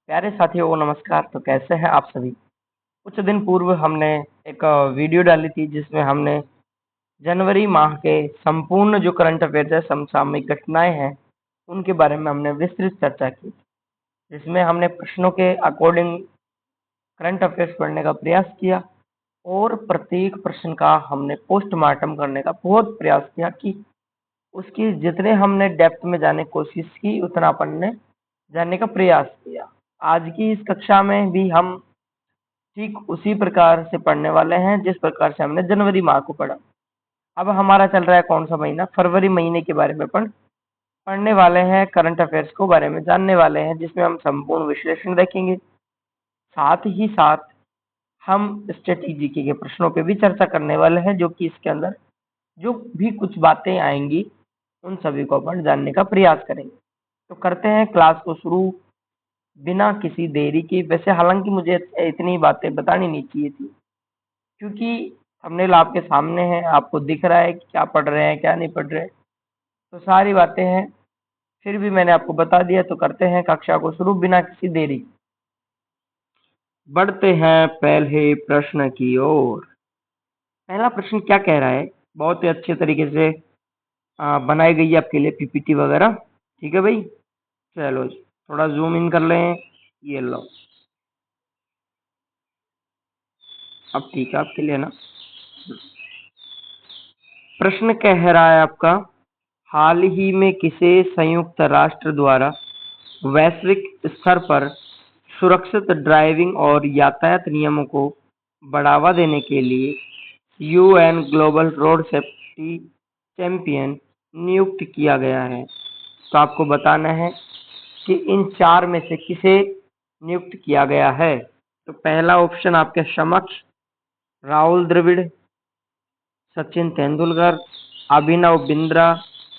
प्यारे साथियों नमस्कार। तो कैसे हैं आप सभी। कुछ दिन पूर्व हमने एक वीडियो डाली थी जिसमें हमने जनवरी माह के संपूर्ण जो करंट अफेयर्स है, समसामयिक घटनाएं हैं, उनके बारे में हमने विस्तृत चर्चा की, जिसमें हमने प्रश्नों के अकॉर्डिंग करंट अफेयर्स पढ़ने का प्रयास किया और प्रत्येक प्रश्न का हमने पोस्टमार्टम करने का बहुत प्रयास किया कि उसकी जितने हमने डेप्थ में जाने की कोशिश की उतना अपन ने जानने का प्रयास किया। आज की इस कक्षा में भी हम ठीक उसी प्रकार से पढ़ने वाले हैं जिस प्रकार से हमने जनवरी माह को पढ़ा। अब हमारा चल रहा है कौन सा महीना, फरवरी महीने के बारे में पढ़ने वाले हैं, करंट अफेयर्स को बारे में जानने वाले हैं, जिसमें हम संपूर्ण विश्लेषण देखेंगे। साथ ही साथ हम स्ट्रेटेजी के प्रश्नों पे भी चर्चा करने वाले हैं, जो कि इसके अंदर जो भी कुछ बातें आएंगी उन सभी को अपन जानने का प्रयास करेंगे। तो करते हैं क्लास को शुरू बिना किसी देरी की। वैसे हालांकि मुझे इतनी बातें बतानी नहीं चाहिए थी, क्योंकि थंबनेल आपके सामने है, आपको दिख रहा है कि क्या पढ़ रहे हैं क्या नहीं पढ़ रहे, तो सारी बातें हैं। फिर भी मैंने आपको बता दिया, तो करते हैं कक्षा को शुरू बिना किसी देरी। बढ़ते हैं पहले प्रश्न की ओर। पहला प्रश्न क्या कह रहा है, बहुत ही अच्छे तरीके से बनाई गई है आपके लिए पीपीटी वगैरह। ठीक है भाई, चलो जी थोड़ा जूम इन कर लें। ये लो, अब ठीक है आपके लिए ना। प्रश्न कह रहा है आपका, हाल ही में किसे संयुक्त राष्ट्र द्वारा वैश्विक स्तर पर सुरक्षित ड्राइविंग और यातायात नियमों को बढ़ावा देने के लिए UN global road safety champion नियुक्त किया गया है। तो आपको बताना है कि इन चार में से किसे नियुक्त किया गया है। तो पहला ऑप्शन आपके समक्ष राहुल द्रविड़, सचिन तेंदुलकर, अभिनव बिंद्रा,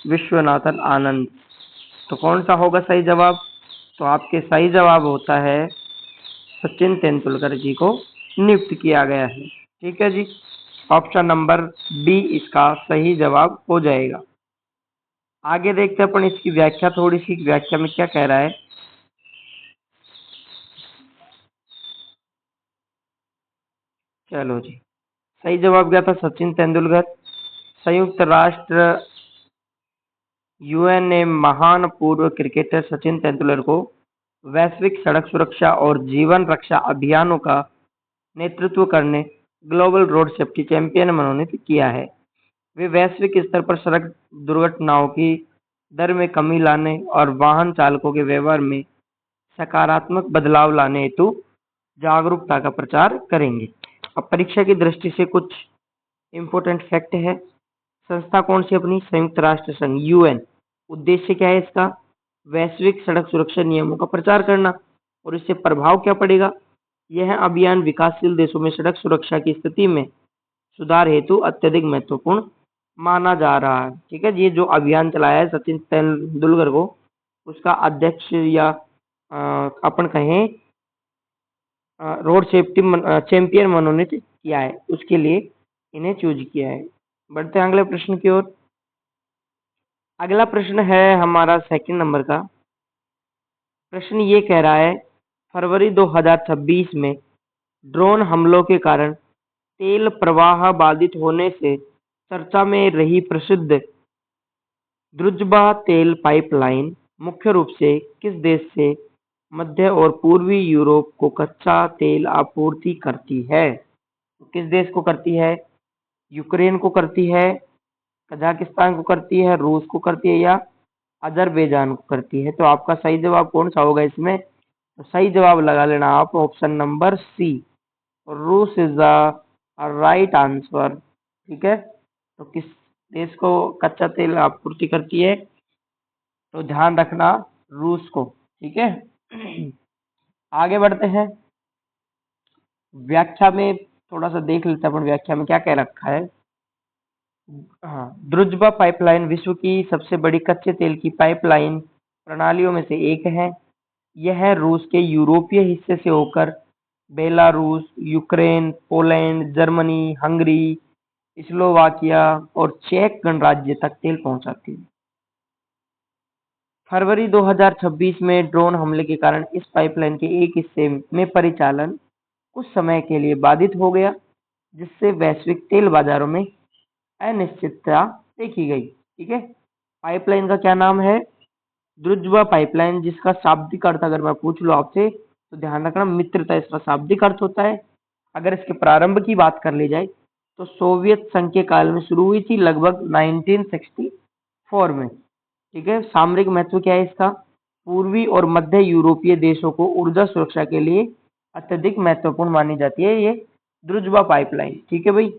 विश्वनाथन आनंद। तो कौन सा होगा सही जवाब? तो आपके सही जवाब होता है सचिन तेंदुलकर जी को नियुक्त किया गया है। ठीक है जी, ऑप्शन नंबर बी इसका सही जवाब हो जाएगा। आगे देखते हैं अपन इसकी व्याख्या, थोड़ी सी व्याख्या में क्या कह रहा है। चलो जी, सही जवाब क्या था? सचिन तेंदुलकर। संयुक्त राष्ट्र यूएन ने महान पूर्व क्रिकेटर सचिन तेंदुलकर को वैश्विक सड़क सुरक्षा और जीवन रक्षा अभियानों का नेतृत्व करने ग्लोबल रोड सेफ्टी चैंपियन मनोनीत किया है। वे वैश्विक स्तर पर सड़क दुर्घटनाओं की दर में कमी लाने और वाहन चालकों के व्यवहार में सकारात्मक बदलाव लाने हेतु जागरूकता का प्रचार करेंगे। अब परीक्षा की दृष्टि से कुछ इम्पोर्टेंट फैक्ट है। संस्था कौन सी अपनी? संयुक्त राष्ट्र संघ, यूएन। उद्देश्य क्या है इसका? वैश्विक सड़क सुरक्षा नियमों का प्रचार करना। और इससे प्रभाव क्या पड़ेगा? यह अभियान विकासशील देशों में सड़क सुरक्षा की स्थिति में सुधार हेतु अत्यधिक महत्वपूर्ण माना जा रहा है। ठीक है, ये जो अभियान चलाया है सचिन तेंदुलकर को, उसका अध्यक्ष या अपन कहें रोड सेफ्टी चैंपियन मनोनीत किया है, उसके लिए इन्हें चूज किया है। बढ़ते हैं अगले प्रश्न की ओर। अगला प्रश्न है हमारा सेकंड नंबर का। प्रश्न ये कह रहा है, फरवरी 2026 में ड्रोन हमलों के कारण तेल प्रवाह बाधित होने से चर्चा में रही प्रसिद्ध द्रुजबा तेल पाइपलाइन मुख्य रूप से किस देश से मध्य और पूर्वी यूरोप को कच्चा तेल आपूर्ति करती है? किस देश को करती है? यूक्रेन को करती है, कजाकिस्तान को करती है, रूस को करती है, या अजरबैजान को करती है? तो आपका सही जवाब कौन सा होगा इसमें? तो सही जवाब लगा लेना आप ऑप्शन नंबर सी, रूस इज द राइट आंसर। ठीक है, तो किस देश को कच्चा तेल आपूर्ति करती है? तो ध्यान रखना, रूस को। ठीक है, आगे बढ़ते हैं। व्याख्या में थोड़ा सा देख लेते हैं अपन, व्याख्या में क्या कह रखा है। हाँ, द्रुजबा पाइपलाइन विश्व की सबसे बड़ी कच्चे तेल की पाइपलाइन प्रणालियों में से एक है। यह रूस के यूरोपीय हिस्से से होकर Belarus, Ukraine, Poland, Germany, Hungary, Slovakia और चेक गणराज्य तक तेल पहुंचाती है। फरवरी 2026 में ड्रोन हमले के कारण इस पाइपलाइन के एक हिस्से में परिचालन कुछ समय के लिए बाधित हो गया, जिससे वैश्विक तेल बाजारों में अनिश्चितता देखी गई। ठीक है, पाइपलाइन का क्या नाम है? द्रुजवा पाइपलाइन, जिसका शाब्दिक अर्थ अगर मैं पूछ लूँ आपसे तो ध्यान रखना, मित्रता इसका शाब्दिक अर्थ होता है। अगर इसके प्रारंभ की बात कर ली जाए तो सोवियत संघ के काल में शुरू हुई थी, लगभग 1964 में। ठीक है, सामरिक महत्व क्या है इसका? पूर्वी और मध्य यूरोपीय देशों को ऊर्जा सुरक्षा के लिए अत्यधिक महत्वपूर्ण मानी जाती है ये द्रुजवा पाइपलाइन। ठीक है भाई,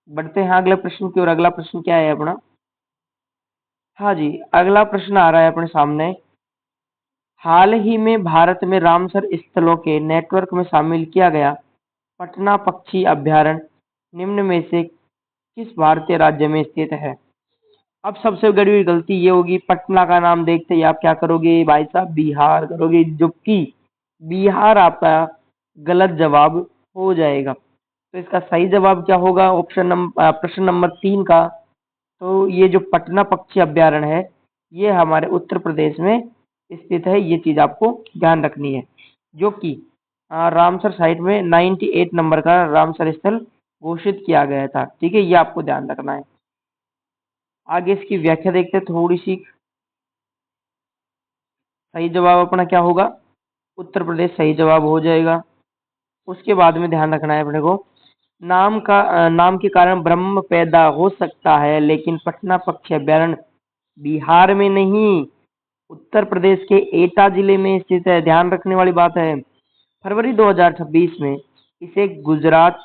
बढ़ते हैं अगले प्रश्न की ओर। अगला प्रश्न क्या है अपना? हाँ जी, अगला प्रश्न आ रहा है अपने सामने। हाल ही में भारत में रामसर स्थलों के नेटवर्क में शामिल किया गया पटना पक्षी अभयारण्य निम्न में से किस भारतीय राज्य में स्थित है? अब सबसे बड़ी गलती ये होगी, पटना का नाम देखते ही आप क्या करोगे भाई साहब? बिहार करोगे, जो कि बिहार आपका गलत जवाब हो जाएगा। तो इसका सही जवाब क्या होगा? प्रश्न नंबर 3 का, तो ये जो पटना पक्षी अभयारण्य है ये हमारे उत्तर प्रदेश में स्थित है। ये चीज आपको ध्यान रखनी है, जो कि रामसर साइट में 98 नंबर का रामसर स्थल घोषित किया गया था। ठीक है, ये आपको ध्यान रखना है। आगे इसकी व्याख्या देखते हैं थोड़ी सी। सही जवाब अपना क्या होगा? उत्तर प्रदेश सही जवाब हो जाएगा। उसके बाद में ध्यान रखना है अपने को, नाम के कारण ब्रह्म पैदा हो सकता है, लेकिन पटना पक्षी अभयारण्य बिहार में नहीं, उत्तर प्रदेश के एटा जिले में स्थित है। ध्यान रखने वाली बात है। फरवरी 2026 में इसे गुजरात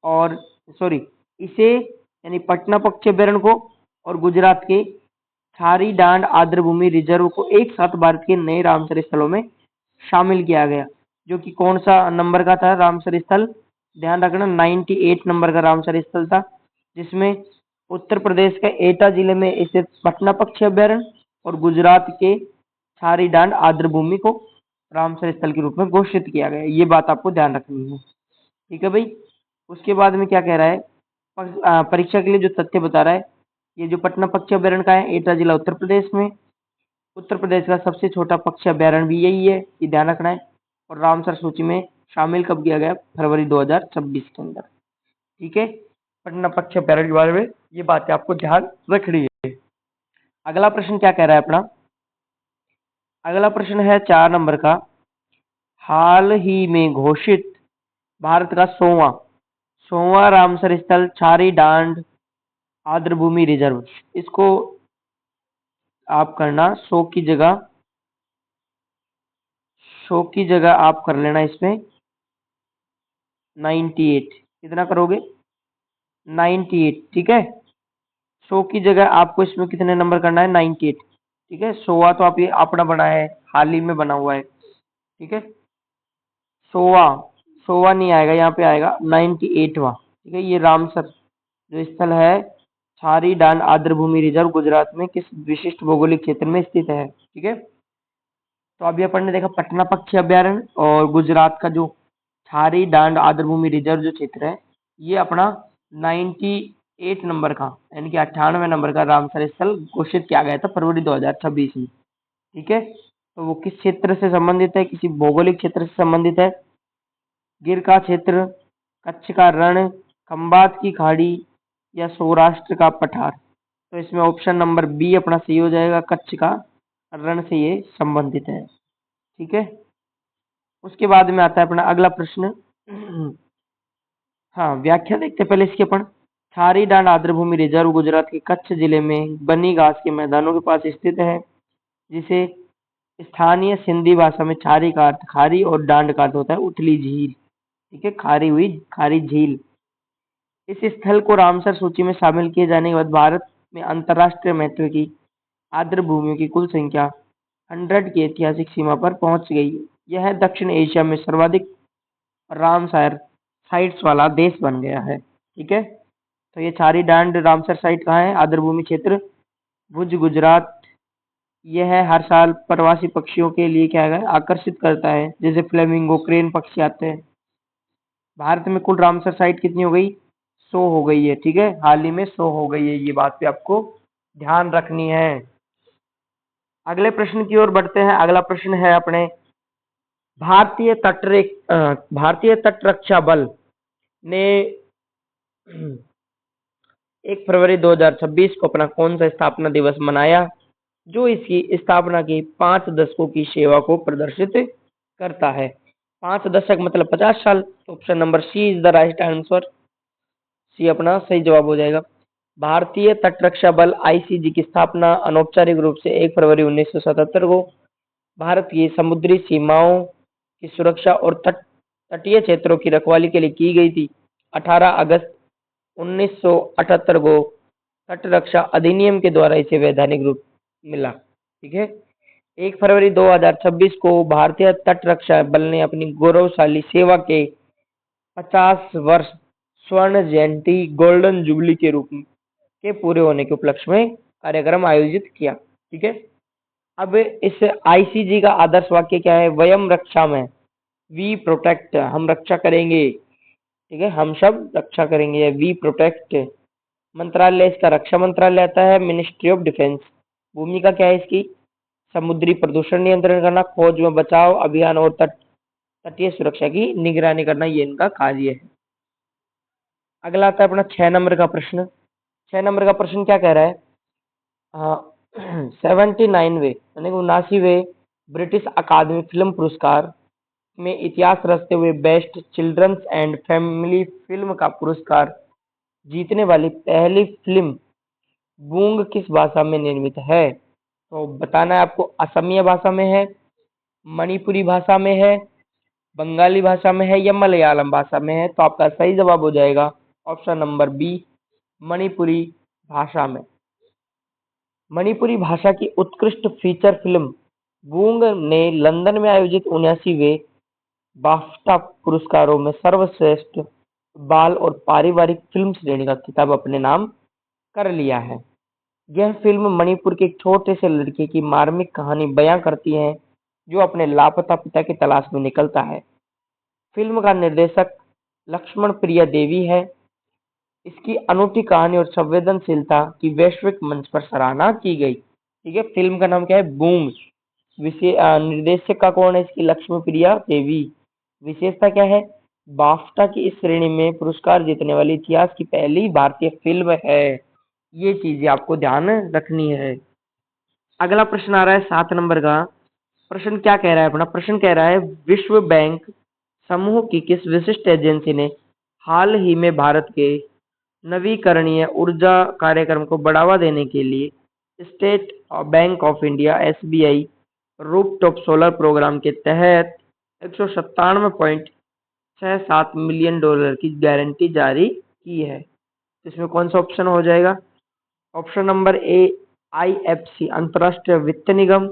और सॉरी इसे यानी पटना पक्षी अभयारण्य को और गुजरात के थारी डांड आर्द्रभूमि रिजर्व को एक साथ भारत के नए रामसर स्थलों में शामिल किया गया, जो कि कौन सा नंबर का था रामसर स्थल? ध्यान रखना, 98 नंबर का रामसर स्थल था, जिसमें उत्तर प्रदेश के एटा जिले में स्थित पटना पक्षी अभयारण्य और गुजरात के थारी डांड आर्द्रभूमि को रामसर स्थल के रूप में घोषित किया गया। ये बात आपको ध्यान रखनी है। ठीक है भाई, उसके बाद में क्या कह रहा है? परीक्षा के लिए जो तथ्य बता रहा है, ये जो पटना पक्षी अभयारण्य का है, एटा जिला उत्तर प्रदेश में, उत्तर प्रदेश का सबसे छोटा पक्षी अभयारण्य भी यही है, ये ध्यान रखना है। और रामसर सूची में शामिल कब किया गया? फरवरी 2026 के अंदर। ठीक है, पटना पक्षी अभयारण्य के बारे में ये बातें आपको ध्यान रखनी है। अगला प्रश्न क्या कह रहा है अपना? अगला प्रश्न है 4 नंबर का, हाल ही में घोषित भारत का 100वां रामसर स्थल छारी डांड आर्द्रभूमि रिजर्व, इसको आप करना 100 की जगह आप कर लेना इसमें 98। कितना करोगे? 98। ठीक है, 100 की जगह आपको इसमें कितने नंबर करना है? 98। ठीक है, 100वां तो आप ये अपना बना है, हाल ही में बना हुआ है। ठीक है, 100वां नहीं आएगा, यहाँ पे आएगा 98वां। ठीक है, ये रामसर जो स्थल है छारी डांड आर्द्रभूमि रिजर्व गुजरात में किस विशिष्ट भौगोलिक क्षेत्र में स्थित है? ठीक है, तो अभी अपन ने देखा पटना पक्षी अभयारण्य और गुजरात का जो छारी डांड आर्द्रभूमि रिजर्व जो क्षेत्र है, ये अपना 98 नंबर का यानी कि 98वें नंबर का रामसर स्थल घोषित किया गया था फरवरी 2026 में। ठीक है, तो वो किस क्षेत्र से संबंधित है? किसी भौगोलिक क्षेत्र से संबंधित है। गिर का क्षेत्र, कच्छ का रण, खंबात की खाड़ी या सौराष्ट्र का पठार? तो इसमें ऑप्शन नंबर बी अपना सही हो जाएगा, कच्छ का रण से ये संबंधित है। ठीक है, उसके बाद में आता है अपना अगला प्रश्न। हाँ, व्याख्या देखते हैं पहले इसके अपन। थारी डांड आर्द्रभूमि रिजर्व गुजरात के कच्छ जिले में बनी घास के मैदानों के पास स्थित है, जिसे स्थानीय सिंधी भाषा में छारी का अर्थ खारी और डांड का अर्थ होता है उथली झील। ठीक है, खारी झील। इस स्थल को रामसर सूची में शामिल किए जाने के बाद भारत में अंतर्राष्ट्रीय महत्व की आर्द्र भूमियों की कुल संख्या 100 की ऐतिहासिक सीमा पर पहुंच गई। यह दक्षिण एशिया में सर्वाधिक रामसर साइट्स वाला देश बन गया है। ठीक है, तो ये छारी डांड रामसर साइट कहाँ है? आर्द्र भूमि क्षेत्र, भुज, गुजरात। यह हर साल प्रवासी पक्षियों के लिए क्या है आकर्षित करता है, जैसे फ्लेमिंगो, क्रेन पक्षी आते हैं। भारत में कुल रामसर साइट कितनी हो गई? 100 हो गई है। ठीक है, हाल ही में 100 हो गई है, ये बात पे आपको ध्यान रखनी है। अगले प्रश्न की ओर बढ़ते हैं। अगला प्रश्न है अपने भारतीय तट रक्षा बल ने 1 फरवरी 2026 को अपना कौन सा स्थापना दिवस मनाया, जो इसकी स्थापना की 5 दशकों की सेवा को प्रदर्शित करता है। 5 दशक मतलब 50 साल। Option number C is the right answer. C अपना सही जवाब हो जाएगा। भारतीय तटरक्षा बल आईसीजी की स्थापना अनौपचारिक रूप से 1 फरवरी 1977 को भारत की समुद्री सीमाओं की सुरक्षा और तटीय क्षेत्रों की रखवाली के लिए की गई थी। 18 अगस्त 1978 को तटरक्षा अधिनियम के द्वारा इसे वैधानिक रूप मिला। ठीक है। 1 फरवरी 2026 को भारतीय तटरक्षा बल ने अपनी गौरवशाली सेवा के 50 वर्ष स्वर्ण जयंती गोल्डन जुबली के रूप के पूरे होने के उपलक्ष्य में कार्यक्रम आयोजित किया। ठीक है। अब इस आईसीजी का आदर्श वाक्य क्या है? वयम रक्षा में, वी प्रोटेक्ट, हम रक्षा करेंगे। ठीक है, हम सब रक्षा करेंगे। We protect. मंत्रालय इसका रक्षा मंत्रालय आता है, मिनिस्ट्री ऑफ डिफेंस। भूमिका क्या है इसकी? समुद्री प्रदूषण नियंत्रण करना, खोज में बचाव अभियान और तटीय सुरक्षा की निगरानी करना, ये इनका कार्य है। अगला आता है अपना 6 नंबर का प्रश्न। 6 नंबर का प्रश्न क्या कह रहा है? 79वें यानी 79वें ब्रिटिश अकादमी फिल्म पुरस्कार में इतिहास रचते हुए best children's and family film का पुरस्कार जीतने वाली पहली फिल्म बूंग किस भाषा में निर्मित है? तो बताना है आपको। असमिया भाषा में है, मणिपुरी भाषा में है, बंगाली भाषा में है या मलयालम भाषा में है? तो आपका सही जवाब हो जाएगा ऑप्शन नंबर बी, मणिपुरी भाषा में। मणिपुरी भाषा की उत्कृष्ट फीचर फिल्म बूंग ने लंदन में आयोजित 79वें बाफ्टा पुरस्कारों में सर्वश्रेष्ठ बाल और पारिवारिक फिल्म श्रेणी का खिताब अपने नाम कर लिया है। यह फिल्म मणिपुर के एक छोटे से लड़के की मार्मिक कहानी बयां करती है, जो अपने लापता पिता की तलाश में निकलता है। फिल्म का निर्देशक लक्ष्मण प्रिया देवी है। इसकी अनूठी कहानी और संवेदनशीलता की वैश्विक मंच पर सराहना की गई। ठीक है, फिल्म का नाम क्या है? बूम। निर्देशक का कौन है इसकी? लक्ष्मी प्रिया देवी। विशेषता क्या है? बाफ्टा की इस श्रेणी में पुरस्कार जीतने वाली इतिहास की पहली भारतीय फिल्म है। ये चीजें आपको ध्यान रखनी है। अगला प्रश्न आ रहा है 7 नंबर का। प्रश्न क्या कह रहा है अपना? प्रश्न कह रहा है विश्व बैंक समूह की किस विशिष्ट एजेंसी ने हाल ही में भारत के नवीकरणीय ऊर्जा कार्यक्रम को बढ़ावा देने के लिए State Bank of India SBI rooftop solar program के तहत 197.67 मिलियन डॉलर की गारंटी जारी की है? इसमें कौन सा ऑप्शन हो जाएगा? ऑप्शन नंबर ए आईएफसी अंतर्राष्ट्रीय वित्त निगम,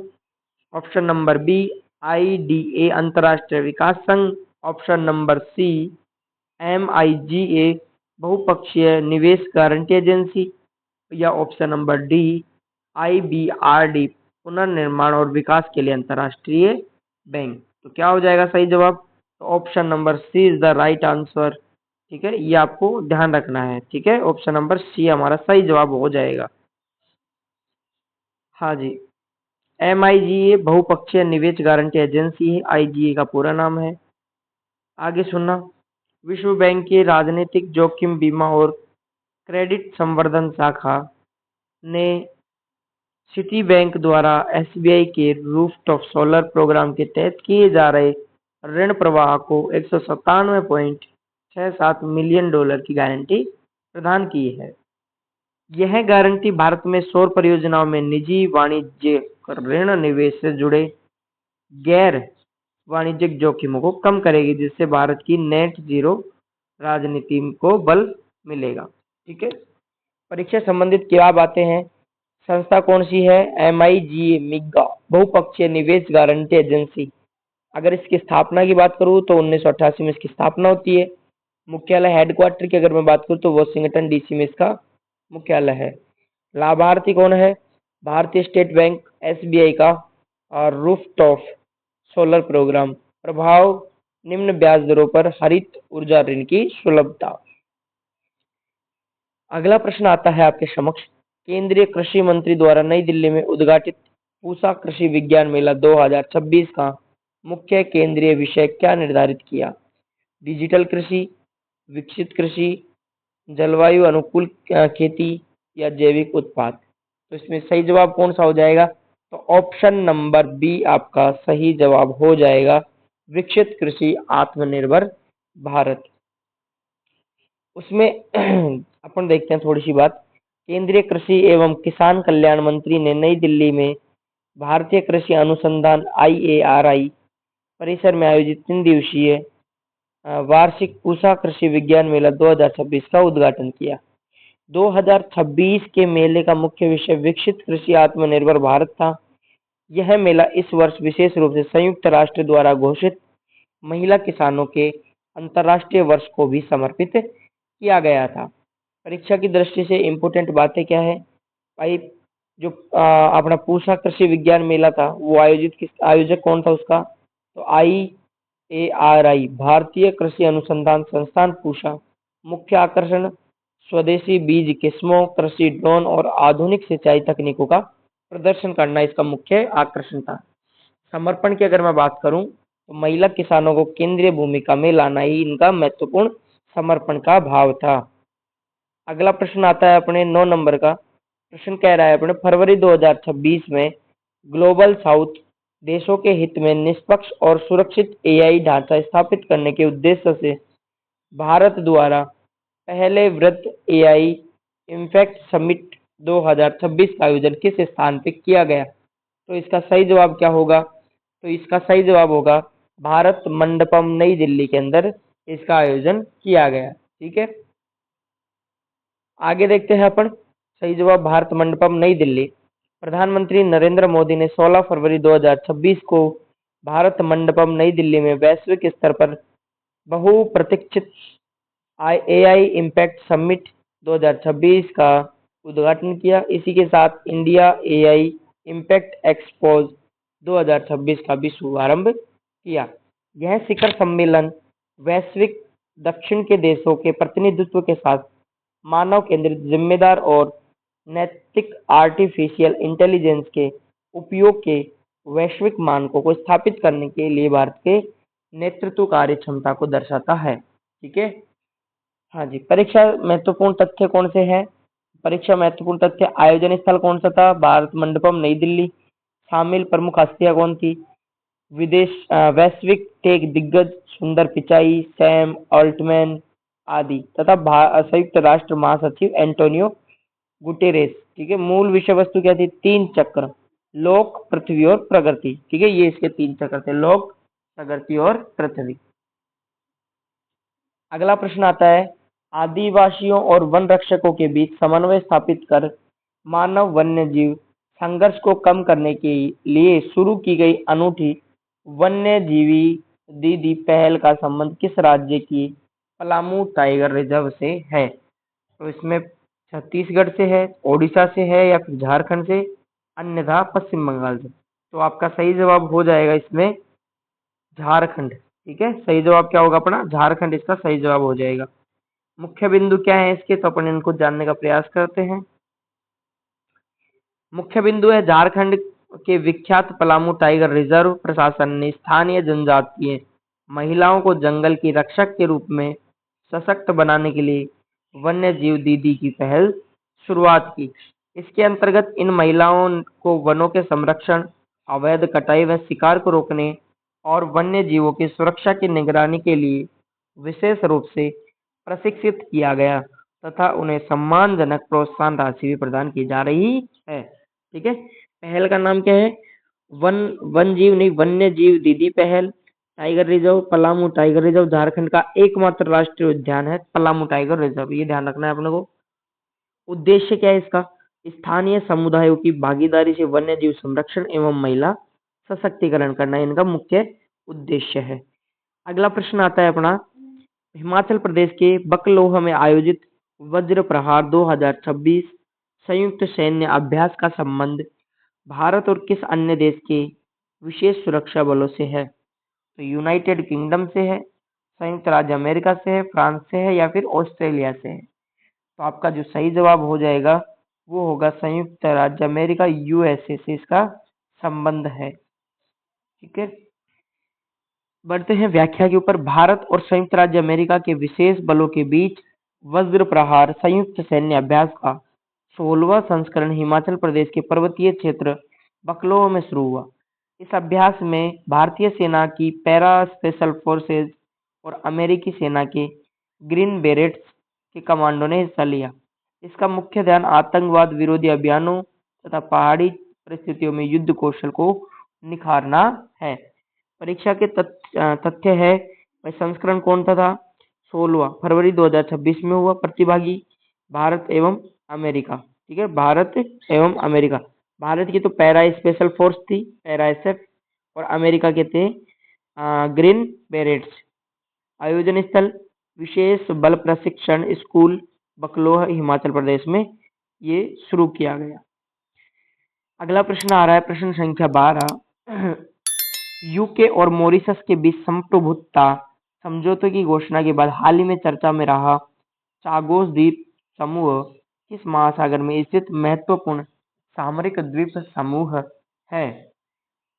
ऑप्शन नंबर बी आईडीए अंतर्राष्ट्रीय विकास संघ, ऑप्शन नंबर सी एमआईजीए बहुपक्षीय निवेश गारंटी एजेंसी, या ऑप्शन नंबर डी आईबीआरडी पुनर्निर्माण और विकास के लिए अंतर्राष्ट्रीय बैंक। तो क्या हो जाएगा सही जवाब? तो option number C is the right answer. ठीक है, ये आपको ध्यान रखना है। ठीक है, ऑप्शन नंबर सी हमारा सही जवाब हो जाएगा। हाँ जी, एमआईजीए बहुपक्षीय निवेश गारंटी एजेंसी है, आईजीए का पूरा नाम है। आगे सुनना। विश्व बैंक की राजनीतिक जोखिम बीमा और क्रेडिट संवर्धन शाखा ने सिटी बैंक द्वारा एसबीआई के रूफटॉप सोलर प्रोग्राम के तहत किए जा रहे ऋण प्रवाह को 197.67 मिलियन डॉलर की गारंटी प्रदान की है। यह गारंटी भारत में सौर परियोजनाओं में निजी वाणिज्यिक ऋण निवेश से जुड़े गैर वाणिज्यिक जोखिमों को कम करेगी, जिससे भारत की नेट जीरो राजनीति को बल मिलेगा। ठीक है, परीक्षा संबंधित क्या बातें हैं? संस्था कौन सी है? एमआईजीए मिगा बहुपक्षीय निवेश गारंटी एजेंसी। अगर इसकी स्थापना की बात करूं तो 1988 में इसकी स्थापना होती है। मुख्यालय हेडक्वार्टर की अगर मैं बात करूं तो वॉशिंगटन डीसी में इसका मुख्यालय है। लाभार्थी कौन है? भारतीय स्टेट बैंक एसबीआई का और रूफटॉप सोलर प्रोग्राम। प्रभाव निम्न ब्याज दरों पर हरित ऊर्जा ऋण की सुलभता। अगला प्रश्न आता है आपके समक्ष। केंद्रीय कृषि मंत्री द्वारा नई दिल्ली में उद्घाटित पूसा कृषि विज्ञान मेला 2026 का मुख्य केंद्रीय विषय क्या निर्धारित किया? डिजिटल कृषि, विकसित कृषि, जलवायु अनुकूल खेती या जैविक उत्पाद। तो इसमें सही जवाब कौन सा हो जाएगा? तो ऑप्शन नंबर बी आपका सही जवाब हो जाएगा, विकसित कृषि आत्मनिर्भर भारत। उसमें अपन देखते हैं थोड़ी सी बात। केंद्रीय कृषि एवं किसान कल्याण मंत्री ने नई दिल्ली में भारतीय कृषि अनुसंधान IARI परिसर में आयोजित 3 दिवसीय वार्षिक पूसा कृषि विज्ञान मेला 2026 का उद्घाटन किया। 2026 के मेले का मुख्य विषय विकसित कृषि आत्मनिर्भर भारत था। यह मेला इस वर्ष विशेष रूप से संयुक्त राष्ट्र द्वारा घोषित महिला किसानों के अंतर्राष्ट्रीय वर्ष को भी समर्पित किया गया था। परीक्षा की दृष्टि से इम्पोर्टेंट बातें क्या है भाई? जो अपना पूसा कृषि विज्ञान मेला था वो आयोजक कौन था उसका? तो IARI भारतीय कृषि अनुसंधान संस्थान पूसा। मुख्य आकर्षण स्वदेशी बीज किस्मों, कृषि ड्रोन और आधुनिक सिंचाई तकनीकों का प्रदर्शन करना इसका मुख्य आकर्षण था। समर्पण की अगर मैं बात करूं तो महिला किसानों को केंद्रीय भूमिका में लाना ही इनका महत्वपूर्ण समर्पण का भाव था। अगला प्रश्न आता है अपने 9 नंबर का। प्रश्न कह रहा है अपने फरवरी 2026 में ग्लोबल साउथ देशों के हित में निष्पक्ष और सुरक्षित AI ढांचा स्थापित करने के उद्देश्य से भारत द्वारा पहले वृहत AI इम्पैक्ट समिट 2026 का आयोजन किस स्थान पे किया गया? तो इसका सही जवाब क्या होगा? तो इसका सही जवाब होगा भारत मंडपम नई दिल्ली के अंदर इसका आयोजन किया गया। ठीक है, आगे देखते हैं अपन। सही जवाब भारत मंडपम नई दिल्ली। प्रधानमंत्री नरेंद्र मोदी ने 16 फरवरी 2026 को भारत मंडपम नई दिल्ली में वैश्विक स्तर पर बहुप्रतीक्षित AI इम्पैक्ट समिट 2026 का उद्घाटन किया। इसी के साथ इंडिया AI इम्पैक्ट एक्सपोज 2026 का भी शुभारंभ किया। यह शिखर सम्मेलन वैश्विक दक्षिण के देशों के प्रतिनिधित्व के साथ मानव केंद्रित, जिम्मेदार और नैतिक आर्टिफिशियल इंटेलिजेंस के उपयोग के वैश्विक मानकों को स्थापित करने के लिए भारत के नेतृत्व कार्य क्षमता को दर्शाता है। ठीक है, हाँ जी। परीक्षा महत्वपूर्ण तथ्य कौन से हैं? परीक्षा महत्वपूर्ण तथ्य आयोजन स्थल कौन सा था? भारत मंडपम नई दिल्ली। शामिल प्रमुख हस्तियां कौन थी? वैश्विक टेक दिग्गज सुंदर पिचाई, सैम ऑल्टमैन आदि तथा संयुक्त राष्ट्र महासचिव एंटोनियो गुटेरेस। ठीक है, मूल विषय वस्तु क्या थी? 3 चक्र, लोक, पृथ्वी और प्रगति। ठीक है, ये इसके 3 चक्र थे, लोक, प्रगति और पृथ्वी। अगला प्रश्न आता है, आदिवासियों और वन रक्षकों के बीच समन्वय स्थापित कर मानव वन्य जीव संघर्ष को कम करने के लिए शुरू की गई अनूठी वन्य जीवी दीदी पहल का संबंध किस राज्य की पलामू टाइगर रिजर्व से है? तो इसमें छत्तीसगढ़ से है, ओडिशा से है या फिर झारखंड से, अन्यथा पश्चिम बंगाल से। तो आपका सही जवाब हो जाएगा इसमें झारखंड। ठीक है, सही जवाब क्या होगा अपना? झारखंड इसका सही जवाब हो जाएगा। मुख्य बिंदु क्या है इसके? तो अपन इनको जानने का प्रयास करते हैं। मुख्य बिंदु है झारखंड के विख्यात पलामू टाइगर रिजर्व प्रशासन ने स्थानीय जनजातीय महिलाओं को जंगल की रक्षक के रूप में सशक्त बनाने के लिए वन्य जीव दीदी की पहल शुरुआत की। इसके अंतर्गत इन महिलाओं को वनों के संरक्षण, अवैध कटाई व शिकार को रोकने और वन्य जीवों की सुरक्षा की निगरानी के लिए विशेष रूप से प्रशिक्षित किया गया तथा उन्हें सम्मानजनक प्रोत्साहन राशि भी प्रदान की जा रही है। ठीक है, पहल का नाम क्या है? वन जीव नहीं, वन्य जीव दीदी पहल। Tiger reserve Palamu tiger reserve Jharkhand का एकमात्र राष्ट्रीय उद्यान है पलामू टाइगर रिजर्व, ये ध्यान रखना है अपने को। उद्देश्य क्या है इसका? स्थानीय समुदायों की भागीदारी से वन्य जीव संरक्षण एवं महिला सशक्तिकरण करना इनका मुख्य उद्देश्य है। अगला प्रश्न आता है अपना, हिमाचल प्रदेश के बकलोह में आयोजित वज्र प्रहार 2026 संयुक्त सैन्य अभ्यास का संबंध भारत और किस अन्य देश के विशेष सुरक्षा बलों से है? तो यूनाइटेड किंगडम से है, संयुक्त राज्य अमेरिका से है, फ्रांस से है या फिर ऑस्ट्रेलिया से है? तो आपका जो सही जवाब हो जाएगा वो होगा संयुक्त राज्य अमेरिका, USA से इसका संबंध है। ठीक है, बढ़ते हैं व्याख्या के ऊपर। भारत और संयुक्त राज्य अमेरिका के विशेष बलों के बीच वज्र प्रहार संयुक्त सैन्य अभ्यास का 16वां संस्करण हिमाचल प्रदेश के पर्वतीय क्षेत्र बकलोह में शुरू हुआ। इस अभ्यास में भारतीय सेना की पैरा स्पेशल फोर्सेज और अमेरिकी सेना के ग्रीन बेरेट्स के कमांडो ने हिस्सा लिया। इसका मुख्य ध्यान आतंकवाद विरोधी अभियानों तथा पहाड़ी परिस्थितियों में युद्ध कौशल को निखारना है। परीक्षा के तथ्य है भाई, संस्करण कौन सा था? 16वां फरवरी 2026 में हुआ। प्रतिभागी भारत एवं अमेरिका। ठीक है, भारत एवं अमेरिका। भारत की तो पैरा स्पेशल फोर्स थी, पैरा एसएफ, और अमेरिका के थे ग्रीन बेरेट्स। आयोजन स्थल विशेष बल प्रशिक्षण स्कूल बकलोह हिमाचल प्रदेश में ये शुरू किया गया। अगला प्रश्न आ रहा है, प्रश्न संख्या 12। यूके और मॉरिशस के बीच संप्रभुता समझौते की घोषणा के बाद हाल ही में चर्चा में रहा चागोस द्वीप समूह किस महासागर में स्थित महत्वपूर्ण सामरिक द्वीप समूह है?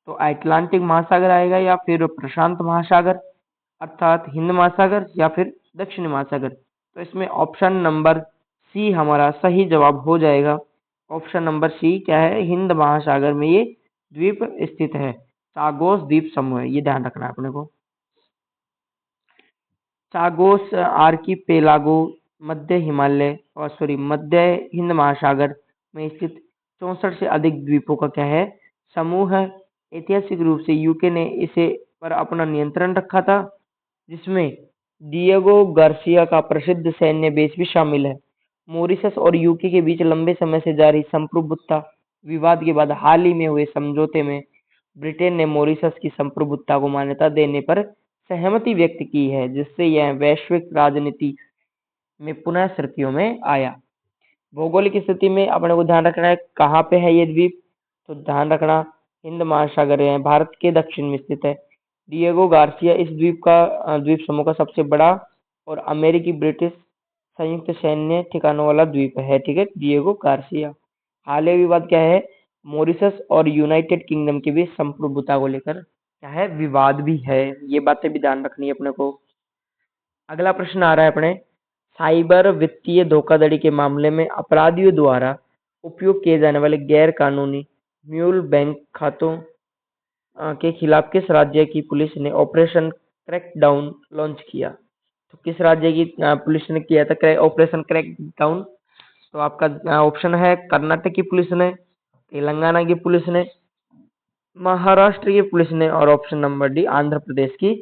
तो अटलांटिक महासागर आएगा, या फिर प्रशांत महासागर अर्थात हिंद महासागर, या फिर दक्षिणी महासागर। तो इसमें ऑप्शन नंबर सी हमारा सही जवाब हो जाएगा। ऑप्शन नंबर सी क्या है? हिंद महासागर में ये द्वीप स्थित है, चागोस द्वीप समूह है, ये ध्यान रखना है अपने को। चागोस आर्कीपेलागो मध्य हिंद महासागर में स्थित 64 से अधिक द्वीपों का क्या है? समूह है। ऐतिहासिक रूप से यूके ने इसे पर अपना नियंत्रण रखा था, जिसमें डिएगो गार्सिया का प्रसिद्ध सैन्य बेस भी शामिल है। मॉरिशस और यूके के बीच लंबे समय से जारी संप्रभुता विवाद के बाद हाल ही में हुए समझौते में ब्रिटेन ने मॉरिशस की संप्रभुता को मान्यता देने पर सहमति व्यक्त की है, जिससे यह वैश्विक राजनीति में पुनः सुर्खियों में आया। भौगोलिक स्थिति में अपने को ध्यान रखना है कहाँ पे है ये द्वीप, तो ध्यान रखना हिंद महासागर है, भारत के दक्षिण में स्थित है। डिएगो गार्सिया इस द्वीप समूह का सबसे बड़ा और अमेरिकी ब्रिटिश संयुक्त सैन्य ठिकानों वाला द्वीप है। ठीक है, डिएगो गार्सिया। हालिया विवाद क्या है? मॉरिशस और यूनाइटेड किंगडम के बीच संप्रभुता को लेकर क्या है? विवाद भी है। ये बातें भी ध्यान रखनी है अपने को। अगला प्रश्न आ रहा है अपने, साइबर वित्तीय धोखाधड़ी के मामले में अपराधियों द्वारा उपयोग किए जाने वाले गैर कानूनी म्यूल बैंक खातों के खिलाफ किस राज्य की पुलिस ने ऑपरेशन क्रैकडाउन लॉन्च किया? तो किस राज्य की पुलिस ने किया था ऑपरेशन क्रैकडाउन? तो आपका ऑप्शन है कर्नाटक की पुलिस ने, तेलंगाना की पुलिस ने, महाराष्ट्र की पुलिस ने, और option number D Andhra Pradesh की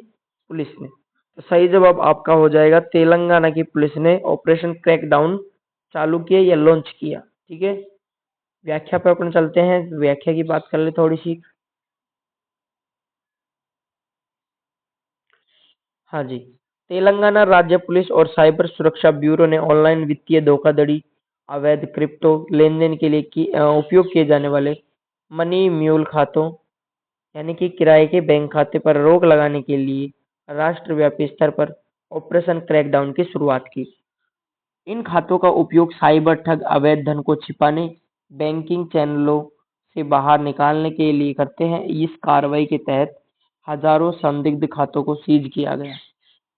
पुलिस ने। तो सही जवाब आपका हो जाएगा तेलंगाना की पुलिस ने ऑपरेशन क्रैकडाउन चालू किया या लॉन्च किया। ठीक है, व्याख्या पर अपन चलते हैं, व्याख्या की बात कर ले थोड़ी सी। हाँ जी, तेलंगाना राज्य पुलिस और साइबर सुरक्षा ब्यूरो ने ऑनलाइन वित्तीय धोखाधड़ी, अवैध क्रिप्टो लेनदेन के लिए उपयोग किए जाने वाले मनी म्यूल खातों यानी कि किराए के बैंक खाते पर रोक लगाने के लिए राष्ट्रव्यापी स्तर पर ऑपरेशन क्रैकडाउन की शुरुआत की। इन खातों का उपयोग साइबर ठग अवैध धन को छिपाने, बैंकिंग चैनलों से बाहर निकालने के लिए करते हैं। इस कार्रवाई के तहत हजारों संदिग्ध खातों को सीज किया गया।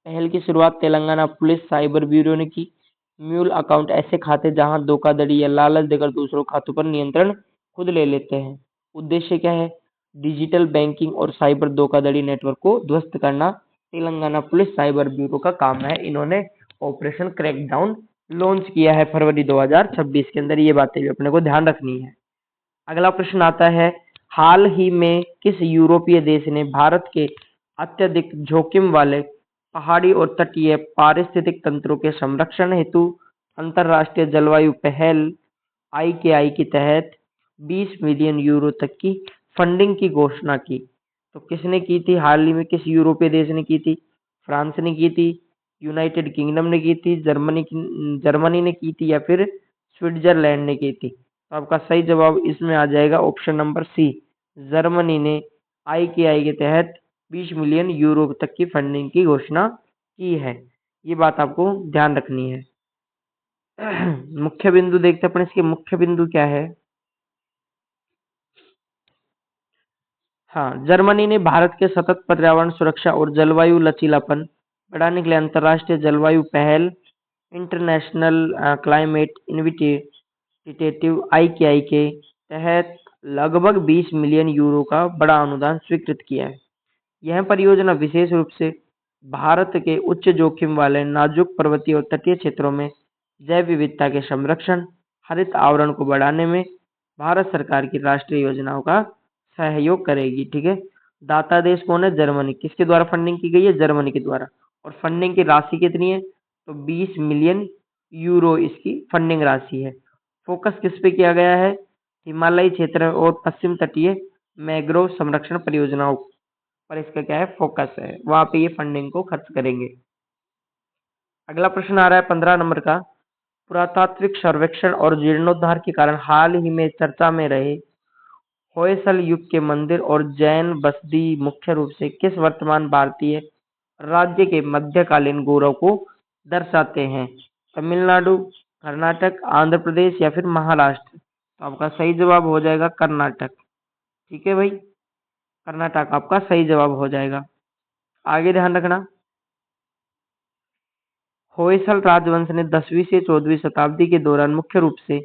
पहल की शुरुआत तेलंगाना पुलिस साइबर ब्यूरो ने की। म्यूल अकाउंट ऐसे खाते जहां धोखाधड़ी या लालच देकर दूसरों खातों पर नियंत्रण खुद ले लेते हैं। उद्देश्य क्या है? डिजिटल बैंकिंग और साइबर धोखाधड़ी नेटवर्क को ध्वस्त करना तेलंगाना पुलिस साइबर ब्यूरो का काम है। इन्होंने ऑपरेशन क्रैकडाउन लॉन्च किया है फरवरी 2026 के अंदर। ये बातें भी अपने को ध्यान रखनी है। अगला प्रश्न आता है, हाल ही में किस यूरोपीय देश ने भारत के अत्यधिक जोखिम वाले पहाड़ी और तटीय पारिस्थितिक तंत्रों के संरक्षण हेतु अंतरराष्ट्रीय जलवायु पहल IKI के तहत 20 मिलियन यूरो तक की फंडिंग की घोषणा की? तो किसने की थी? हाल ही में किस यूरोपीय देश ने की थी? फ्रांस ने की थी, यूनाइटेड किंगडम ने की थी, जर्मनी ने की थी, या फिर स्विट्जरलैंड ने की थी? तो आपका सही जवाब इसमें आ जाएगा ऑप्शन नंबर सी, जर्मनी ने IKI के तहत 20 मिलियन यूरो तक की फंडिंग की घोषणा की है। ये बात आपको ध्यान रखनी है। मुख्य बिंदु देखते हैं अपन, इसके मुख्य बिंदु क्या है? हाँ, जर्मनी ने भारत के सतत पर्यावरण सुरक्षा और जलवायु लचीलापन बढ़ाने के लिए अंतर्राष्ट्रीय जलवायु पहल इंटरनेशनल क्लाइमेट इनिशिएटिव IKI के तहत लगभग 20 मिलियन यूरो का बड़ा अनुदान स्वीकृत किया है। यह परियोजना विशेष रूप से भारत के उच्च जोखिम वाले नाजुक पर्वतीय और तटीय क्षेत्रों में जैव विविधता के संरक्षण, हरित आवरण को बढ़ाने में भारत सरकार की राष्ट्रीय योजनाओं का सहयोग करेगी। ठीक है। दाता देश कौन है? जर्मनी। किसके द्वारा फंडिंग की गई है? जर्मनी के द्वारा। और फंडिंग की राशि कितनी है? तो 20 मिलियन यूरो इसकी फंडिंग राशि है। फोकस किस पे किया गया है? हिमालयी क्षेत्र और पश्चिम तटीय मैंग्रोव संरक्षण परियोजनाओं पर इसका क्या है? फोकस है। वहां पे ये फंडिंग को खर्च करेंगे। अगला प्रश्न आ रहा है 15 नंबर का। पुरातात्विक सर्वेक्षण और जीर्णोद्धार के कारण हाल ही में चर्चा में रहे होयसल युग के मंदिर और जैन बस्ती मुख्य रूप से किस वर्तमान भारतीय राज्य के मध्यकालीन गौरव को दर्शाते हैं? तमिलनाडु, कर्नाटक, आंध्र प्रदेश या फिर महाराष्ट्र? तो आपका सही जवाब हो जाएगा कर्नाटक। ठीक है भाई, कर्नाटक आपका सही जवाब हो जाएगा। आगे ध्यान रखना, होयसल राजवंश ने 10वीं से 14वीं शताब्दी के दौरान मुख्य रूप से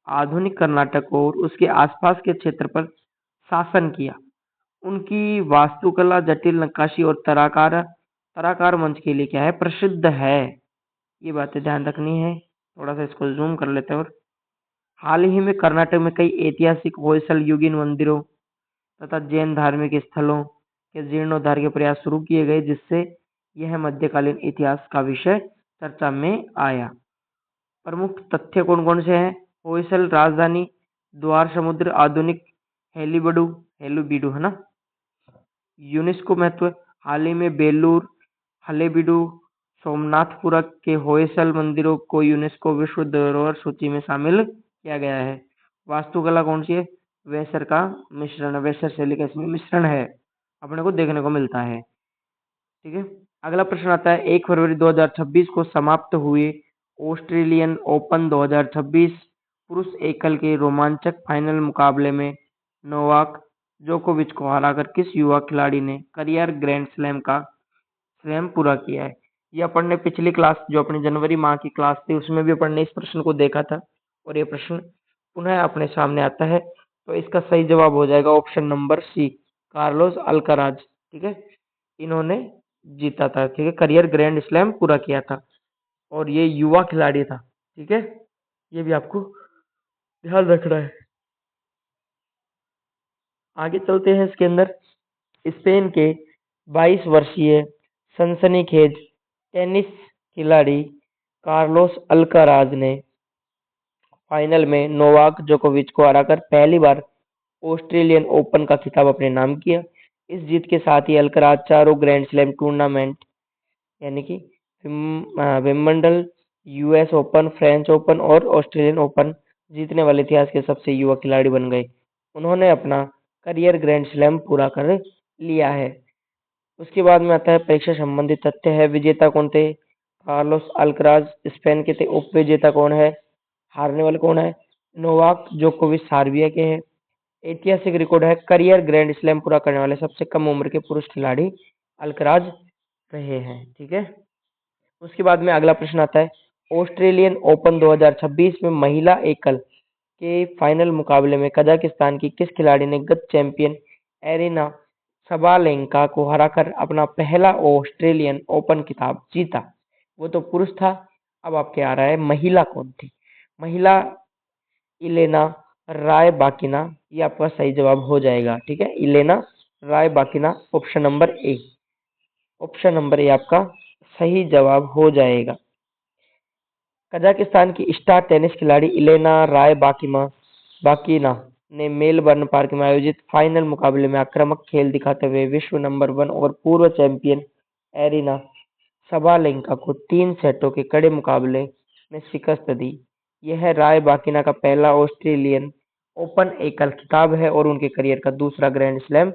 आधुनिक कर्नाटक और उसके आसपास के क्षेत्र पर शासन किया। उनकी वास्तुकला जटिल नक्काशी और तराकार मंच के लिए क्या है? प्रसिद्ध है। ये बातें ध्यान रखनी है। थोड़ा सा इसको जूम कर लेते हैं। और हाल ही में कर्नाटक में कई ऐतिहासिक होयसल युगीन मंदिरों तथा जैन धार्मिक स्थलों के जीर्णोद्धार के प्रयास शुरू किए गए, जिससे यह मध्यकालीन इतिहास का विषय चर्चा में आया। प्रमुख तथ्य कौन कौन से हैं? होयसल राजधानी, द्वार समुद्र, आधुनिक हेलीबीडू है ना। यूनेस्को महत्व, हाल ही में बेलूर हलेबीडू सोमनाथपुरा के होयसल मंदिरों को यूनेस्को विश्व धरोहर सूची में शामिल किया गया है। वास्तुकला कौन सी है? वेसर का मिश्रण, वेसर शैली का इसमें मिश्रण है, अपने को देखने को मिलता है। ठीक है। अगला प्रश्न आता है 1 फरवरी 2026 को समाप्त हुए ऑस्ट्रेलियन ओपन 2026 पुरुष एकल के रोमांचक फाइनल मुकाबले में नोवाक जोकोविच को हराकर किस युवा खिलाड़ी ने करियर ग्रैंड स्लैम का स्वयं पूरा किया है? ये अपन ने पिछली क्लास, जो अपनी जनवरी माह की क्लास थी, उसमें भी अपन ने इस प्रश्न को देखा था और ये प्रश्न पुनः अपने सामने आता है। तो इसका सही जवाब हो जाएगा option number C, Carlos Alcaraz. ठीक है, इन्होंने जीता था। ठीक है, करियर ग्रैंड स्लैम पूरा किया था और ये युवा खिलाड़ी था। ठीक है, ये भी आपको ध्यान रखना है। आगे चलते हैं। इसके अंदर स्पेन के 22 वर्षीय सनसनीखेज टेनिस खिलाड़ी कार्लोस अल्काराज ने फाइनल में नोवाक जोकोविच को हराकर पहली बार ऑस्ट्रेलियन ओपन का खिताब अपने नाम किया। इस जीत के साथ ही अल्काराज चारों ग्रैंड स्लैम टूर्नामेंट यानी कि Wimbledon, US open, French open और ऑस्ट्रेलियन ओपन जीतने वाले इतिहास के सबसे युवा खिलाड़ी बन गए। उन्होंने अपना करियर ग्रैंड स्लैम पूरा कर लिया है। उसके बाद में आता है परीक्षा संबंधित तथ्य है। विजेता कौन थे? कार्लोस अल्कराज स्पेन के थे। उप विजेता कौन है? हारने वाले कौन है? नोवाक जोकोविच सर्बिया के हैं। ऐतिहासिक रिकॉर्ड है, करियर ग्रैंड स्लैम पूरा करने वाले सबसे कम उम्र के पुरुष खिलाड़ी अल्कराज रहे हैं। ठीक है, उसके बाद में अगला प्रश्न आता है ऑस्ट्रेलियन ओपन 2026 में महिला एकल के फाइनल मुकाबले में कजाकिस्तान की किस खिलाड़ी ने गत चैंपियन एरिना सबालेंका को हराकर अपना पहला ऑस्ट्रेलियन ओपन खिताब जीता? वो तो पुरुष था, अब आपके आ रहा है महिला कौन थी? महिला इलेना रायबाकिना, ये आपका सही जवाब हो जाएगा। ठीक है, Elena Rybakina, option number A. Option number A आपका सही जवाब हो जाएगा। कजाकिस्तान की स्टार टेनिस खिलाड़ी इलेना बाकिना ने मेलबर्न पार्क में आयोजित फाइनल मुकाबले में आक्रामक खेल दिखाते हुए विश्व नंबर 1 और पूर्व चैंपियन एरिना सबालेंका को 3 सेटों के कड़े मुकाबले में शिकस्त दी। यह रायबाकिना का पहला ऑस्ट्रेलियन ओपन एकल खिताब है और उनके करियर का दूसरा ग्रैंड स्लैम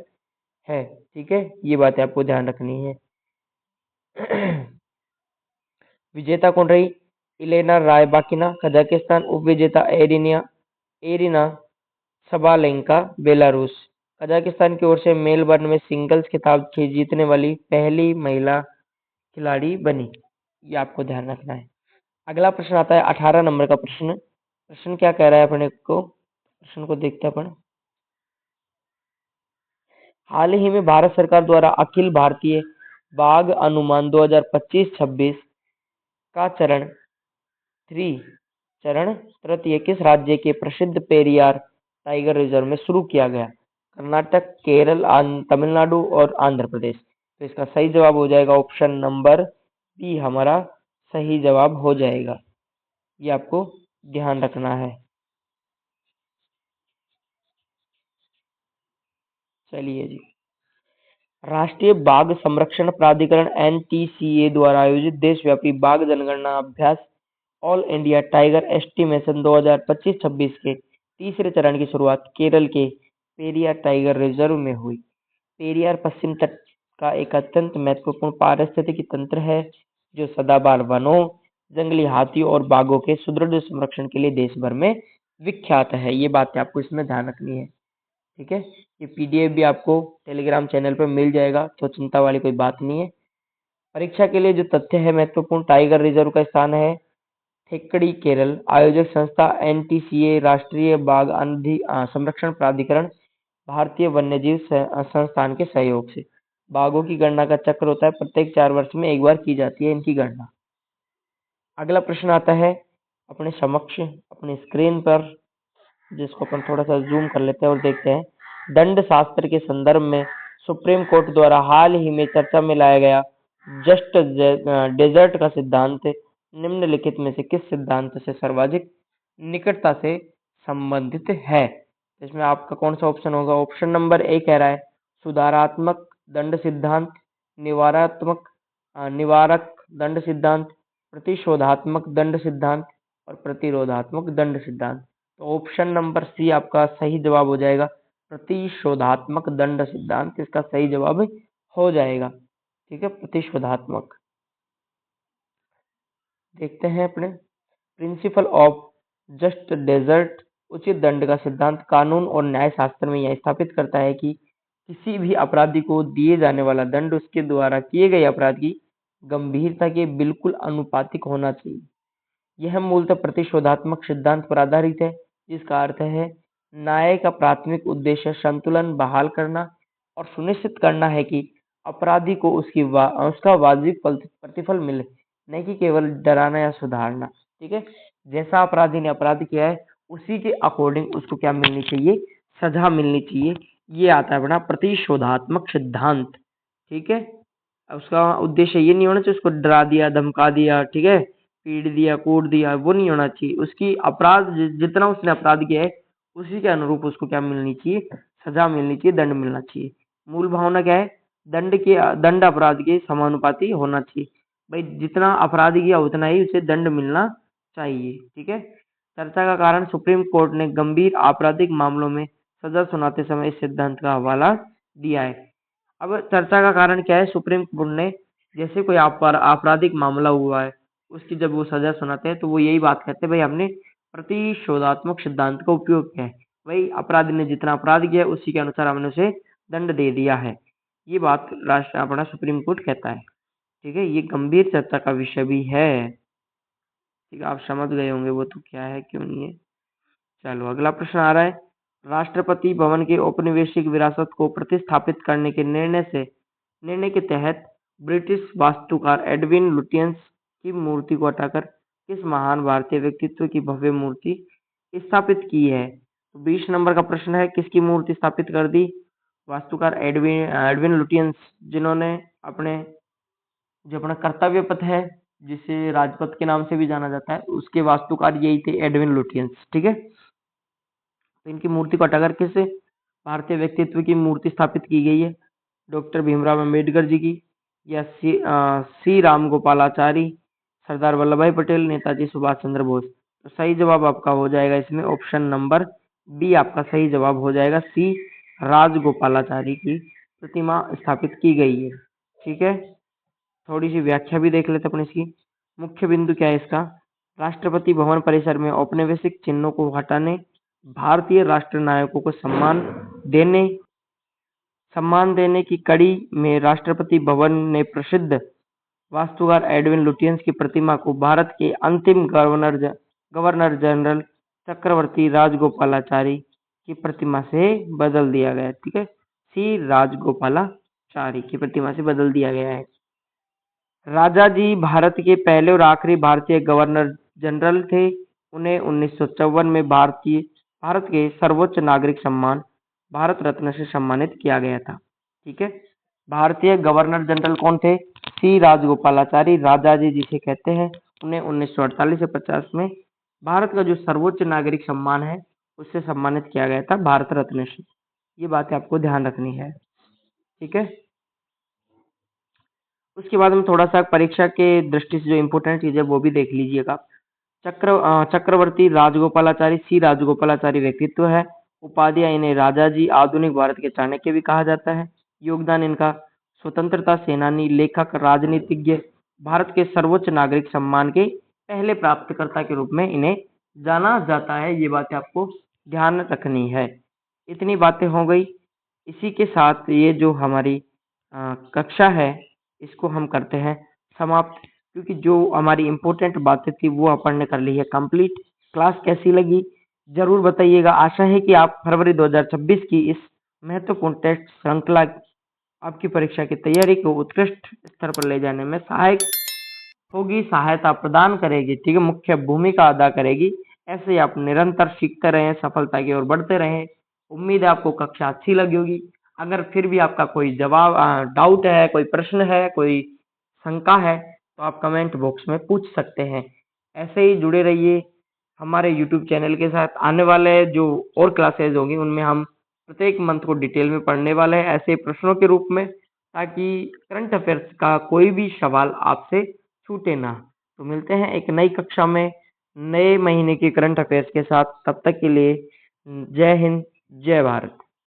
है। ठीक है, ये बातें आपको ध्यान रखनी है। विजेता कौन रही? इलेना रायबाकिना कजाकिस्तान। उपविजेता एरिना सबालेंका बेलारूस। कजाकिस्तान की ओर से मेलबर्न में सिंगल्स खिताब जीतने वाली पहली महिला खिलाड़ी बनी। ये आपको ध्यान रखना है। अगला प्रश्न आता है 18 नंबर का प्रश्न। प्रश्न क्या कह रहा है अपने को, प्रश्न को देखते हैं अपन। हाल ही में भारत सरकार द्वारा अखिल भारतीय बाघ अनुमान 2025-26 का चरण तृतीय किस राज्य के प्रसिद्ध पेरियार टाइगर रिजर्व में शुरू किया गया? कर्नाटक, केरल, तमिलनाडु और आंध्र प्रदेश। तो इसका सही जवाब हो जाएगा ऑप्शन नंबर बी, हमारा सही जवाब हो जाएगा। ये आपको ध्यान रखना है। चलिए जी, राष्ट्रीय बाघ संरक्षण प्राधिकरण एनटीसीए द्वारा आयोजित देशव्यापी बाघ जनगणना अभ्यास ऑल इंडिया टाइगर एस्टिमेशन 2025-26 के तीसरे चरण की शुरुआत केरल के पेरियार टाइगर रिजर्व में हुई। पेरियार पश्चिम तट का एक अत्यंत महत्वपूर्ण पारिस्थितिकी तंत्र है जो सदाबहार वनों, जंगली हाथियों और बाघों के सुदृढ़ संरक्षण के लिए देश भर में विख्यात है। ये बातें आपको इसमें ध्यान रखनी है। ठीक है, ये पीडीएफ भी आपको टेलीग्राम चैनल पर मिल जाएगा, तो चिंता वाली कोई बात नहीं है। परीक्षा के लिए जो तथ्य है महत्वपूर्ण, टाइगर रिजर्व का स्थान है थेक्कड़ी, केरल। आयोजक संस्था एनटीसीए, राष्ट्रीय बाघ संरक्षण प्राधिकरण, भारतीय वन्यजीव संस्थान के सहयोग से। बाघों की गणना का चक्र होता है, प्रत्येक 4 वर्ष में एक बार की जाती है इनकी गणना। अगला प्रश्न आता है अपने समक्ष अपनी स्क्रीन पर, जिसको अपन थोड़ा सा जूम कर लेते हैं और देखते हैं। दंड शास्त्र के संदर्भ में सुप्रीम कोर्ट द्वारा हाल ही में चर्चा में लाया गया जस्ट डेजर्ट का सिद्धांत निम्नलिखित में से किस सिद्धांत से सर्वाधिक निकटता से संबंधित है? इसमें आपका कौन सा ऑप्शन होगा? ऑप्शन नंबर ए कह रहा है सुधारात्मक दंड सिद्धांत, निवारक दंड सिद्धांत, प्रतिशोधात्मक दंड सिद्धांत और प्रतिरोधात्मक दंड सिद्धांत। तो ऑप्शन नंबर सी आपका सही जवाब हो जाएगा, प्रतिशोधात्मक दंड सिद्धांत इसका सही जवाब हो जाएगा। ठीक है, प्रतिशोधात्मक। देखते हैं अपने प्रिंसिपल ऑफ जस्ट डेजर्ट। उचित दंड का सिद्धांत कानून और न्याय शास्त्र में यह स्थापित करता है कि किसी भी अपराधी को दिए जाने वाला दंड उसके द्वारा किए गए अपराध की गंभीरता के बिल्कुल अनुपातिक होना चाहिए। यह मूलतः प्रतिशोधात्मक सिद्धांत पर आधारित है, जिसका अर्थ है न्याय का प्राथमिक उद्देश्य संतुलन बहाल करना और सुनिश्चित करना है कि अपराधी को उसका वाजिब प्रतिफल मिले, नहीं कि केवल डराना या सुधारना। ठीक है, जैसा अपराधी ने अपराध किया है उसी के अकॉर्डिंग उसको क्या मिलनी चाहिए? सजा मिलनी चाहिए। ये आता है अपना प्रतिशोधात्मक सिद्धांत। ठीक है, उसका उद्देश्य ये नहीं होना चाहिए उसको डरा दिया, धमका दिया, ठीक है, पीट दिया, कूट दिया, वो नहीं होना चाहिए। उसकी अपराध जितना उसने अपराध किया है उसी के अनुरूप उसको क्या मिलनी चाहिए? सजा मिलनी चाहिए, दंड मिलना चाहिए। मूल भावना क्या है? दंड अपराध के समानुपाती होना चाहिए। भाई जितना अपराध किया उतना ही उसे दंड मिलना चाहिए। ठीक है, चर्चा का कारण सुप्रीम कोर्ट ने गंभीर आपराधिक मामलों में सजा सुनाते समय इस सिद्धांत का हवाला दिया है। अब चर्चा का कारण क्या है? सुप्रीम कोर्ट ने जैसे कोई आपराधिक मामला हुआ है उसकी जब वो सजा सुनाते हैं तो वो यही बात कहते हैं, भाई हमने प्रतिशोधात्मक सिद्धांत का उपयोग किया है। भाई अपराधी ने जितना अपराध किया है उसी के अनुसार हमने उसे दंड दे दिया है। ये बात राष्ट्र अपना सुप्रीम कोर्ट कहता है। ठीक है, ये गंभीर चर्चा का विषय भी है। ठीक है, आप समझ गए होंगे वो तो क्या है क्यों नहीं है। चलो अगला प्रश्न आ रहा है, राष्ट्रपति भवन के औपनिवेशिक विरासत को प्रतिस्थापित करने के निर्णय के तहत ब्रिटिश वास्तुकार एडविन लुटियंस की मूर्ति को हटाकर किस महान भारतीय व्यक्तित्व की भव्य मूर्ति स्थापित की है? तो 20 नंबर का प्रश्न है, किसकी मूर्ति स्थापित कर दी? वास्तुकार एडविन लुटियंस, जिन्होंने अपने जो अपना कर्तव्य पथ है जिसे राजपथ के नाम से भी जाना जाता है उसके वास्तुकार यही थे, एडविन लुटियंस। ठीक है, तो इनकी मूर्ति को हटाकर किस भारतीय व्यक्तित्व की मूर्ति स्थापित की गई है? डॉक्टर भीमराव अंबेडकर जी की, या सी राम गोपालाचारी, सरदार वल्लभ भाई पटेल, नेताजी सुभाष चंद्र बोस। तो सही जवाब आपका हो जाएगा इसमें ऑप्शन नंबर बी आपका सही जवाब हो जाएगा, सी राजगोपालाचारी की प्रतिमा स्थापित की गई है। ठीक है, थोड़ी सी व्याख्या भी देख लेते अपन इसकी। मुख्य बिंदु क्या है इसका? राष्ट्रपति भवन परिसर में औपनिवेशिक चिन्हों को हटाने, भारतीय राष्ट्र नायकों को सम्मान देने, सम्मान देने की कड़ी में राष्ट्रपति भवन ने प्रसिद्ध वास्तुकार एडविन लुटियंस की प्रतिमा को भारत के अंतिम गवर्नर जनरल चक्रवर्ती राजगोपालाचारी की प्रतिमा से बदल दिया गया है। ठीक है, सी राजगोपालाचारी की प्रतिमा से बदल दिया गया है। राजा जी भारत के पहले और आखिरी भारतीय गवर्नर जनरल थे। उन्हें 1954 में भारत के सर्वोच्च नागरिक सम्मान भारत रत्न से सम्मानित किया गया था। ठीक है, भारतीय गवर्नर जनरल कौन थे? सी राजगोपालाचारी, राजा जी जिसे कहते हैं। उन्हें 1948 से 50 में भारत का जो सर्वोच्च नागरिक सम्मान है उससे सम्मानित किया गया था, भारत रत्न से। ये बातें आपको ध्यान रखनी है। ठीक है, उसके बाद हम थोड़ा सा परीक्षा के दृष्टि से जो इम्पोर्टेंट चीज़ है वो भी देख लीजिएगा। चक्रवर्ती राजगोपालाचारी, सी राजगोपालाचारी व्यक्तित्व है। उपाधियां इन्हें राजा जी, आधुनिक भारत के चाणक्य भी कहा जाता है। योगदान इनका स्वतंत्रता सेनानी, लेखक, राजनीतिज्ञ, भारत के सर्वोच्च नागरिक सम्मान के पहले प्राप्तकर्ता के रूप में इन्हें जाना जाता है। ये बातें आपको ध्यान रखनी है। इतनी बातें हो गई। इसी के साथ ये जो हमारी कक्षा है इसको हम करते हैं समाप्त, क्योंकि जो हमारी इम्पोर्टेंट बातें थी वो अपन ने कर ली है कंप्लीट। क्लास कैसी लगी जरूर बताइएगा। आशा है कि आप फरवरी 2026 की इस महत्वपूर्ण टेस्ट श्रृंखला आपकी परीक्षा की तैयारी को उत्कृष्ट स्तर पर ले जाने में सहायक होगी, सहायता प्रदान करेगी। ठीक है, मुख्य भूमिका अदा करेगी। ऐसे ही आप निरंतर सीखते रहें, सफलता की ओर बढ़ते रहें। उम्मीद है आपको कक्षा अच्छी लगी होगी। अगर फिर भी आपका कोई डाउट है, कोई प्रश्न है, कोई शंका है तो आप कमेंट बॉक्स में पूछ सकते हैं। ऐसे ही जुड़े रहिए हमारे यूट्यूब चैनल के साथ। आने वाले जो और क्लासेज होंगी उनमें हम प्रत्येक मंथ को डिटेल में पढ़ने वाले हैं, ऐसे प्रश्नों के रूप में, ताकि करंट अफेयर्स का कोई भी सवाल आपसे छूटे ना। तो मिलते हैं एक नई कक्षा में नए महीने के करंट अफेयर्स के साथ। तब तक के लिए जय हिंद, जय भारत।